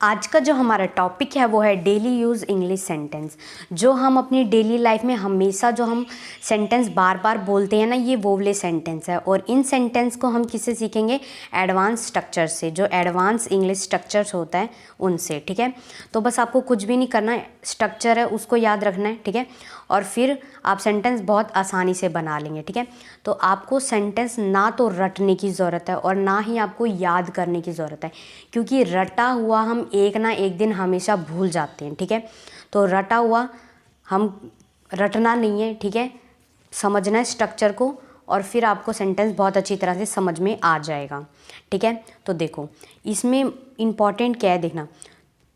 आज का जो हमारा टॉपिक है वो है डेली यूज़ इंग्लिश सेंटेंस। जो हम अपनी डेली लाइफ में हमेशा जो हम सेंटेंस बार बार बोलते हैं ना, ये वो वाले सेंटेंस है। और इन सेंटेंस को हम किससे सीखेंगे? एडवांस स्ट्रक्चर से, जो एडवांस इंग्लिश स्ट्रक्चर्स होता है उनसे। ठीक है, तो बस आपको कुछ भी नहीं करना है, स्ट्रक्चर है उसको याद रखना है। ठीक है, और फिर आप सेंटेंस बहुत आसानी से बना लेंगे। ठीक है, तो आपको सेंटेंस ना तो रटने की ज़रूरत है और ना ही आपको याद करने की ज़रूरत है, क्योंकि रटा हुआ हम एक ना एक दिन हमेशा भूल जाते हैं। ठीक है, तो रटा हुआ हम रटना नहीं है। ठीक है, समझना है स्ट्रक्चर को और फिर आपको सेंटेंस बहुत अच्छी तरह से समझ में आ जाएगा। ठीक है, तो देखो इसमें इम्पॉर्टेंट क्या है, देखना,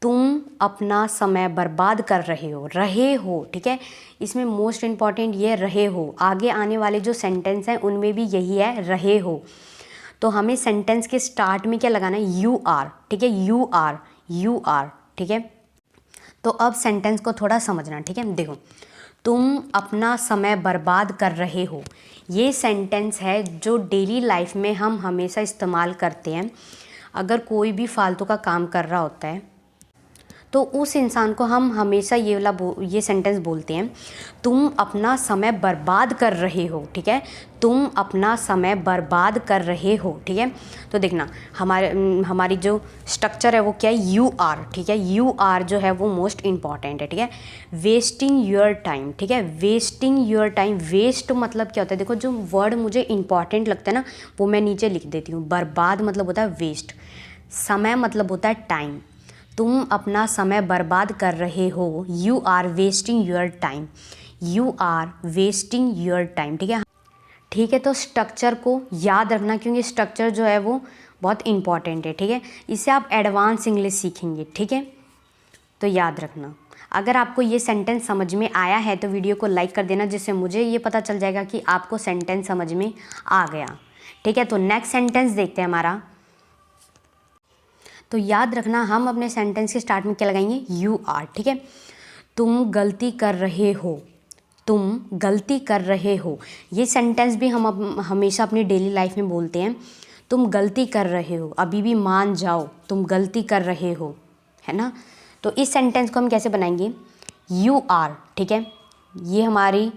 तुम अपना समय बर्बाद कर रहे हो। ठीक है, इसमें मोस्ट इम्पॉर्टेंट ये रहे हो। आगे आने वाले जो सेंटेंस हैं उनमें भी यही है, रहे हो। तो हमें सेंटेंस के स्टार्ट में क्या लगाना है? You are. ठीक है, यू आर। ठीक है, तो अब सेंटेंस को थोड़ा समझना। ठीक है, देखो, तुम अपना समय बर्बाद कर रहे हो, ये सेंटेंस है जो डेली लाइफ में हम हमेशा इस्तेमाल करते हैं। अगर कोई भी फालतू का काम कर रहा होता है तो उस इंसान को हम हमेशा ये सेंटेंस बोलते हैं, तुम अपना समय बर्बाद कर रहे हो। ठीक है, तुम अपना समय बर्बाद कर रहे हो। ठीक है, तो देखना हमारी जो स्ट्रक्चर है वो क्या है? You are. ठीक है, यू आर जो है वो मोस्ट इम्पॉर्टेंट है। ठीक है, वेस्टिंग योर टाइम। ठीक है, वेस्टिंग योर टाइम। वेस्ट मतलब क्या होता है? देखो, जो वर्ड मुझे इम्पॉर्टेंट लगता है ना वो मैं नीचे लिख देती हूँ। बर्बाद मतलब होता है वेस्ट, समय मतलब होता है टाइम। तुम अपना समय बर्बाद कर रहे हो, you are wasting your time, you are wasting your time. ठीक है, ठीक है, तो स्ट्रक्चर को याद रखना, क्योंकि स्ट्रक्चर जो है वो बहुत इंपॉर्टेंट है। ठीक है, इससे आप एडवांस इंग्लिश सीखेंगे। ठीक है, तो याद रखना। अगर आपको ये सेंटेंस समझ में आया है तो वीडियो को लाइक कर देना, जिससे मुझे ये पता चल जाएगा कि आपको सेंटेंस समझ में आ गया। ठीक है, तो नेक्स्ट सेंटेंस देखते हैं हमारा। तो याद रखना, हम अपने सेंटेंस के स्टार्ट में क्या लगाएंगे? You are. ठीक है, तुम गलती कर रहे हो, तुम गलती कर रहे हो, ये सेंटेंस भी हम हमेशा अपनी डेली लाइफ में बोलते हैं। तुम गलती कर रहे हो, अभी भी मान जाओ, तुम गलती कर रहे हो, है ना। तो इस सेंटेंस को हम कैसे बनाएंगे? You are. ठीक है, ये हमारी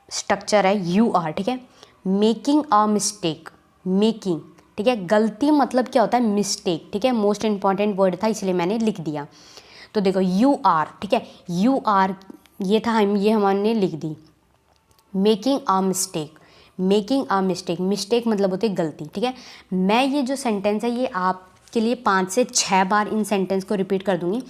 स्ट्रक्चर है, यू आर। ठीक है, मेकिंग अ मिस्टेक, मेकिंग। ठीक है, गलती मतलब क्या होता है? मिस्टेक। ठीक है, मोस्ट इंपॉर्टेंट वर्ड था इसलिए मैंने लिख दिया। तो देखो यू आर। ठीक है, यू आर ये था, ये हमने लिख दी। Making a mistake, making a mistake, mistake मतलब होती है गलती। ठीक है, मैं ये जो सेंटेंस है ये आपके लिए 5 से 6 बार इन सेंटेंस को रिपीट कर दूंगी।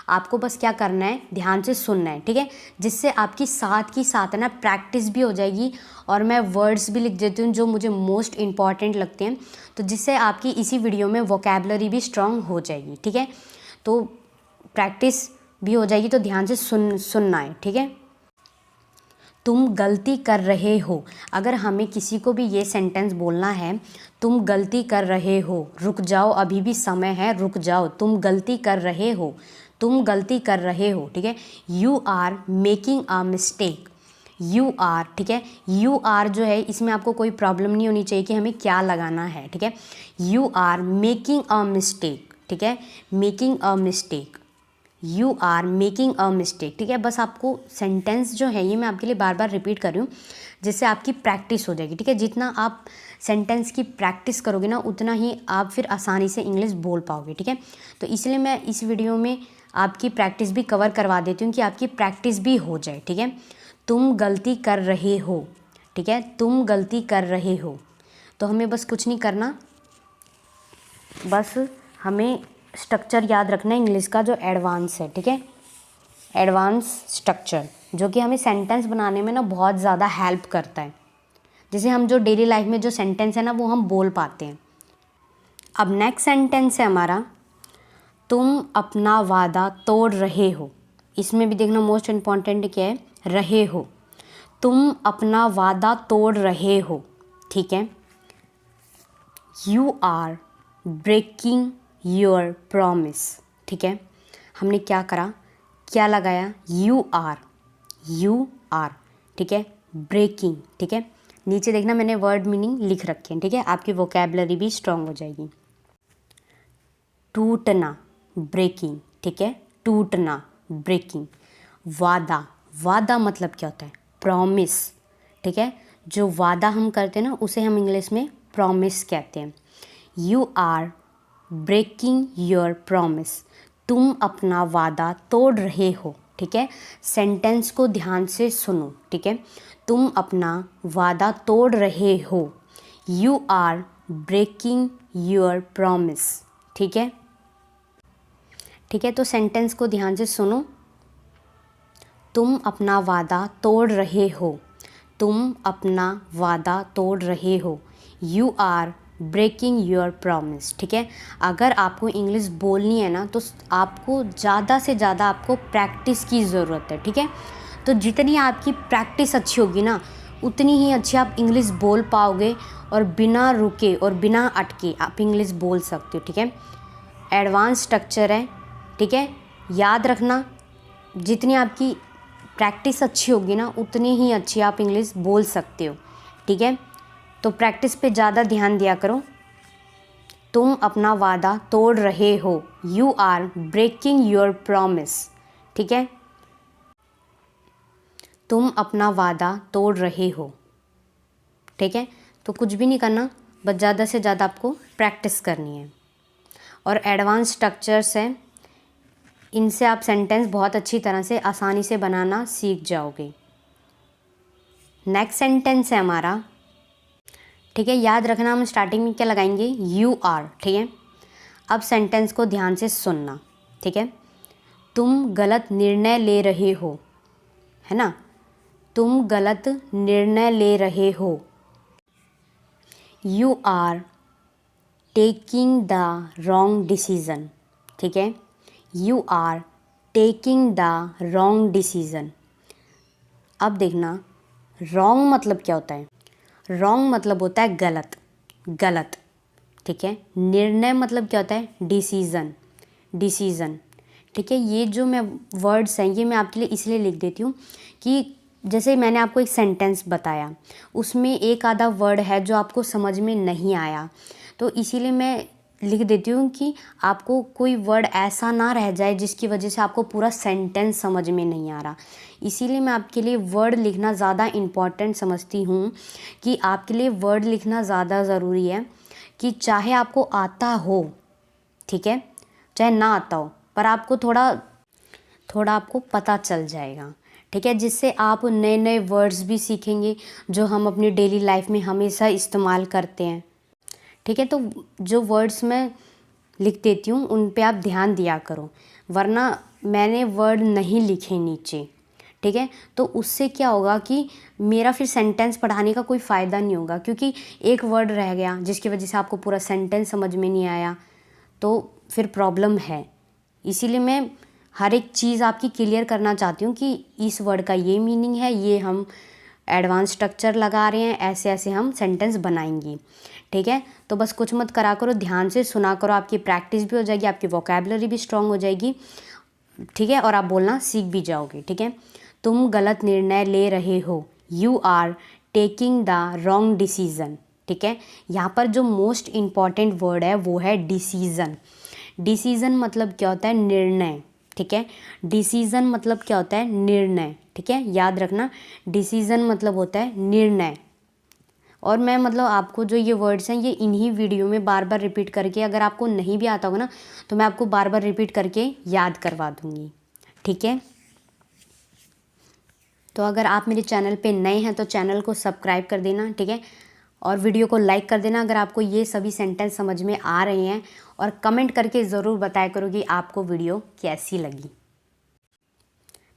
आपको बस क्या करना है? ध्यान से सुनना है। ठीक है, जिससे आपकी साथ की साथ है ना प्रैक्टिस भी हो जाएगी। और मैं वर्ड्स भी लिख देती हूँ जो मुझे मोस्ट इम्पॉर्टेंट लगते हैं, तो जिससे आपकी इसी वीडियो में वोकैबुलरी भी स्ट्रांग हो जाएगी। ठीक है, तो प्रैक्टिस भी हो जाएगी, तो ध्यान से सुनना है। ठीक है, तुम गलती कर रहे हो। अगर हमें किसी को भी ये सेंटेंस बोलना है, तुम गलती कर रहे हो, रुक जाओ, अभी भी समय है, रुक जाओ, तुम गलती कर रहे हो, तुम गलती कर रहे हो। ठीक है, you are making a mistake, you are. ठीक है, यू आर जो है इसमें आपको कोई प्रॉब्लम नहीं होनी चाहिए कि हमें क्या लगाना है। ठीक है, you are making a mistake. ठीक है, making a mistake, you are making a mistake. ठीक है, बस आपको सेंटेंस जो है ये मैं आपके लिए बार बार रिपीट कर रही हूँ, जिससे आपकी प्रैक्टिस हो जाएगी। ठीक है, जितना आप सेंटेंस की प्रैक्टिस करोगे ना उतना ही आप फिर आसानी से इंग्लिश बोल पाओगे। ठीक है, तो इसलिए मैं इस वीडियो में आपकी प्रैक्टिस भी कवर करवा देती हूँ कि आपकी प्रैक्टिस भी हो जाए। ठीक है, तुम गलती कर रहे हो। ठीक है, तुम गलती कर रहे हो, तो हमें बस कुछ नहीं करना, बस हमें स्ट्रक्चर याद रखना है इंग्लिश का जो एडवांस है। ठीक है, एडवांस स्ट्रक्चर जो कि हमें सेंटेंस बनाने में ना बहुत ज़्यादा हेल्प करता है, जैसे हम जो डेली लाइफ में जो सेंटेंस है ना वो हम बोल पाते हैं। अब नेक्स्ट सेंटेंस है हमारा, तुम अपना वादा तोड़ रहे हो। इसमें भी देखना मोस्ट इम्पॉर्टेंट क्या है? रहे हो, तुम अपना वादा तोड़ रहे हो। ठीक है, you are breaking your promise. ठीक है, हमने क्या करा? क्या लगाया? You are, you are. ठीक है, ब्रेकिंग। ठीक है, नीचे देखना मैंने वर्ड मीनिंग लिख रखे हैं। ठीक है, आपकी वोकैबुलरी भी स्ट्रांग हो जाएगी। टूटना ब्रेकिंग, ठीक है, टूटना, ब्रेकिंग। वादा, वादा मतलब क्या होता है? प्रॉमिस, ठीक है, जो वादा हम करते हैं ना उसे हम इंग्लिश में प्रॉमिस कहते हैं। You are breaking your promise, तुम अपना वादा तोड़ रहे हो, ठीक है। सेंटेंस को ध्यान से सुनो, ठीक है। तुम अपना वादा तोड़ रहे हो, you are breaking your promise, ठीक है। ठीक है, तो सेंटेंस को ध्यान से सुनो। तुम अपना वादा तोड़ रहे हो, तुम अपना वादा तोड़ रहे हो, you are breaking your promise, ठीक है। अगर आपको इंग्लिश बोलनी है ना तो आपको ज़्यादा से ज़्यादा आपको प्रैक्टिस की ज़रूरत है, ठीक है। तो जितनी आपकी प्रैक्टिस अच्छी होगी ना उतनी ही अच्छी आप इंग्लिश बोल पाओगे और बिना रुके और बिना अटके आप इंग्लिश बोल सकते हो, ठीक है। एडवांस स्ट्रक्चर है, ठीक है, याद रखना। जितनी आपकी प्रैक्टिस अच्छी होगी ना उतनी ही अच्छी आप इंग्लिश बोल सकते हो, ठीक है। तो प्रैक्टिस पे ज़्यादा ध्यान दिया करो। तुम अपना वादा तोड़ रहे हो, you are breaking your promise, ठीक है। तुम अपना वादा तोड़ रहे हो, ठीक है। तो कुछ भी नहीं करना, बस ज़्यादा से ज़्यादा आपको प्रैक्टिस करनी है। और एडवांस स्ट्रक्चर्स हैं, इनसे आप सेंटेंस बहुत अच्छी तरह से आसानी से बनाना सीख जाओगे। नेक्स्ट सेंटेंस है हमारा, ठीक है, याद रखना हम स्टार्टिंग में क्या लगाएंगे? यू आर, ठीक है। अब सेंटेंस को ध्यान से सुनना, ठीक है। तुम गलत निर्णय ले रहे हो, है ना, तुम गलत निर्णय ले रहे हो, you are taking the wrong decision, ठीक है, you are taking the wrong decision. अब देखना रॉन्ग मतलब क्या होता है? रॉन्ग मतलब होता है गलत, गलत, ठीक है। निर्णय मतलब क्या होता है? डिसीज़न, डिसीज़न, ठीक है। ये जो मैं वर्ड्स हैं ये मैं आपके लिए इसलिए लिख देती हूँ कि जैसे मैंने आपको एक सेंटेंस बताया उसमें एक आधा वर्ड है जो आपको समझ में नहीं आया, तो इसीलिए मैं लिख देती हूँ कि आपको कोई वर्ड ऐसा ना रह जाए जिसकी वजह से आपको पूरा सेंटेंस समझ में नहीं आ रहा। इसीलिए मैं आपके लिए वर्ड लिखना ज़्यादा इम्पॉर्टेंट समझती हूँ कि आपके लिए वर्ड लिखना ज़्यादा ज़रूरी है कि चाहे आपको आता हो, ठीक है, चाहे ना आता हो, पर आपको थोड़ा आपको पता चल जाएगा, ठीक है, जिससे आप नए नए वर्ड्स भी सीखेंगे जो हम अपनी डेली लाइफ में हमेशा इस्तेमाल करते हैं, ठीक है। तो जो वर्ड्स मैं लिख देती हूँ उन पे आप ध्यान दिया करो, वरना मैंने वर्ड नहीं लिखे नीचे, ठीक है, तो उससे क्या होगा कि मेरा फिर सेंटेंस पढ़ाने का कोई फ़ायदा नहीं होगा, क्योंकि एक वर्ड रह गया जिसकी वजह से आपको पूरा सेंटेंस समझ में नहीं आया तो फिर प्रॉब्लम है। इसीलिए मैं हर एक चीज़ आपकी क्लियर करना चाहती हूँ कि इस वर्ड का ये मीनिंग है, ये हम एडवांस स्ट्रक्चर लगा रहे हैं, ऐसे ऐसे हम सेंटेंस बनाएंगे, ठीक है। तो बस कुछ मत करा करो, ध्यान से सुना करो, आपकी प्रैक्टिस भी हो जाएगी, आपकी वोकैबुलरी भी स्ट्रांग हो जाएगी, ठीक है, और आप बोलना सीख भी जाओगे, ठीक है। तुम गलत निर्णय ले रहे हो, you are taking the wrong decision, ठीक है। यहाँ पर जो मोस्ट इम्पॉर्टेंट वर्ड है वो है डिसीज़न। डिसीज़न मतलब क्या होता है? निर्णय, ठीक है। डिसीज़न मतलब क्या होता है? निर्णय, ठीक है, याद रखना। डिसीज़न मतलब होता है निर्णय। और मैं मतलब आपको जो ये वर्ड्स हैं ये इन्हीं वीडियो में बार बार रिपीट करके, अगर आपको नहीं भी आता होगा ना तो मैं आपको बार बार रिपीट करके याद करवा दूँगी, ठीक है। तो अगर आप मेरे चैनल पे नए हैं तो चैनल को सब्सक्राइब कर देना, ठीक है, और वीडियो को लाइक कर देना अगर आपको ये सभी सेंटेंस समझ में आ रहे हैं, और कमेंट करके ज़रूर बताया करो कि आपको वीडियो कैसी लगी।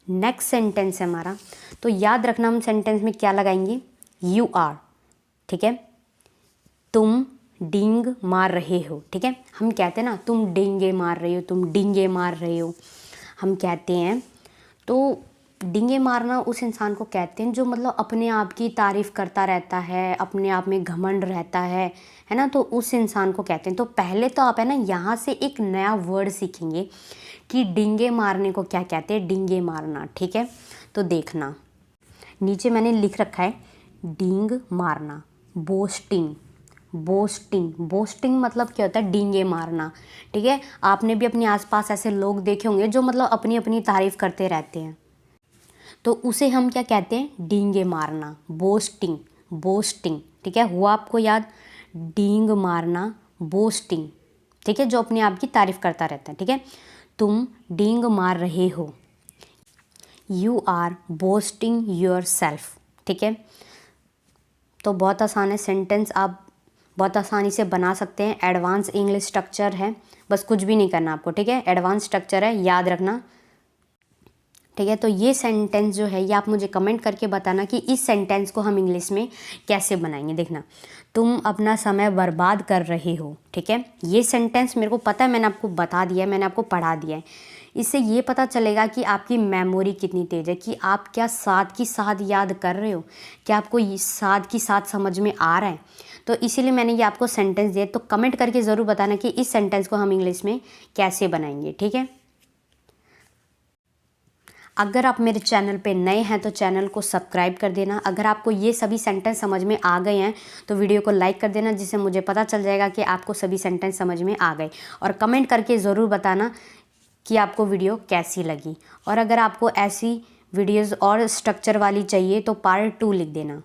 नेक्स्ट सेंटेंस है हमारा, तो याद रखना हम सेंटेंस में क्या लगाएंगे? यू आर, ठीक है। तुम डींग मार रहे हो, ठीक है, हम कहते हैं ना तुम डींगे मार रहे हो, तुम डींगे मार रहे हो, हम कहते हैं। तो डींगे मारना उस इंसान को कहते हैं जो मतलब अपने आप की तारीफ़ करता रहता है, अपने आप में घमंड रहता है ना, तो उस इंसान को कहते हैं। तो पहले तो आप है ना यहाँ से एक नया वर्ड सीखेंगे कि डींगे मारने को क्या कहते हैं, डींगे मारना, ठीक है। तो देखना नीचे मैंने लिख रखा है डींग मारना, बोस्टिंग, बोस्टिंग। बोस्टिंग मतलब क्या होता है, डींगे मारना। ठीक है, आपने भी अपने आसपास ऐसे लोग देखे होंगे जो मतलब अपनी अपनी तारीफ़ करते रहते हैं, तो उसे हम क्या कहते हैं, डींगे मारना, बोस्टिंग। बोस्टिंग, ठीक है, हुआ आपको याद, डींग मारना, बोस्टिंग। ठीक है, जो अपने आप की तारीफ़ करता रहता है। ठीक है, तुम डींग मार रहे हो, you are boasting yourself. ठीक है, तो बहुत आसान है, सेंटेंस आप बहुत आसानी से बना सकते हैं। एडवांस इंग्लिश स्ट्रक्चर है, बस कुछ भी नहीं करना आपको। ठीक है, एडवांस स्ट्रक्चर है, याद रखना। ठीक है, तो ये सेंटेंस जो है ये आप मुझे कमेंट करके बताना कि इस सेंटेंस को हम इंग्लिश में कैसे बनाएंगे। देखना, तुम अपना समय बर्बाद कर रहे हो। ठीक है, ये सेंटेंस मेरे को पता है, मैंने आपको बता दिया है, मैंने आपको पढ़ा दिया है। इससे ये पता चलेगा कि आपकी मेमोरी कितनी तेज़ है, कि आप क्या साथ की साथ याद कर रहे हो, क्या आपको ये साथ की साथ समझ में आ रहा है। तो इसीलिए मैंने ये आपको सेंटेंस दिया, तो कमेंट करके ज़रूर बताना कि इस सेंटेंस को हम इंग्लिश में कैसे बनाएंगे। ठीक है, अगर आप मेरे चैनल पे नए हैं तो चैनल को सब्सक्राइब कर देना। अगर आपको ये सभी सेंटेंस समझ में आ गए हैं तो वीडियो को लाइक कर देना, जिससे मुझे पता चल जाएगा कि आपको सभी सेंटेंस समझ में आ गए। और कमेंट करके ज़रूर बताना कि आपको वीडियो कैसी लगी। और अगर आपको ऐसी वीडियोज़ और स्ट्रक्चर वाली चाहिए तो पार्ट 2 लिख देना।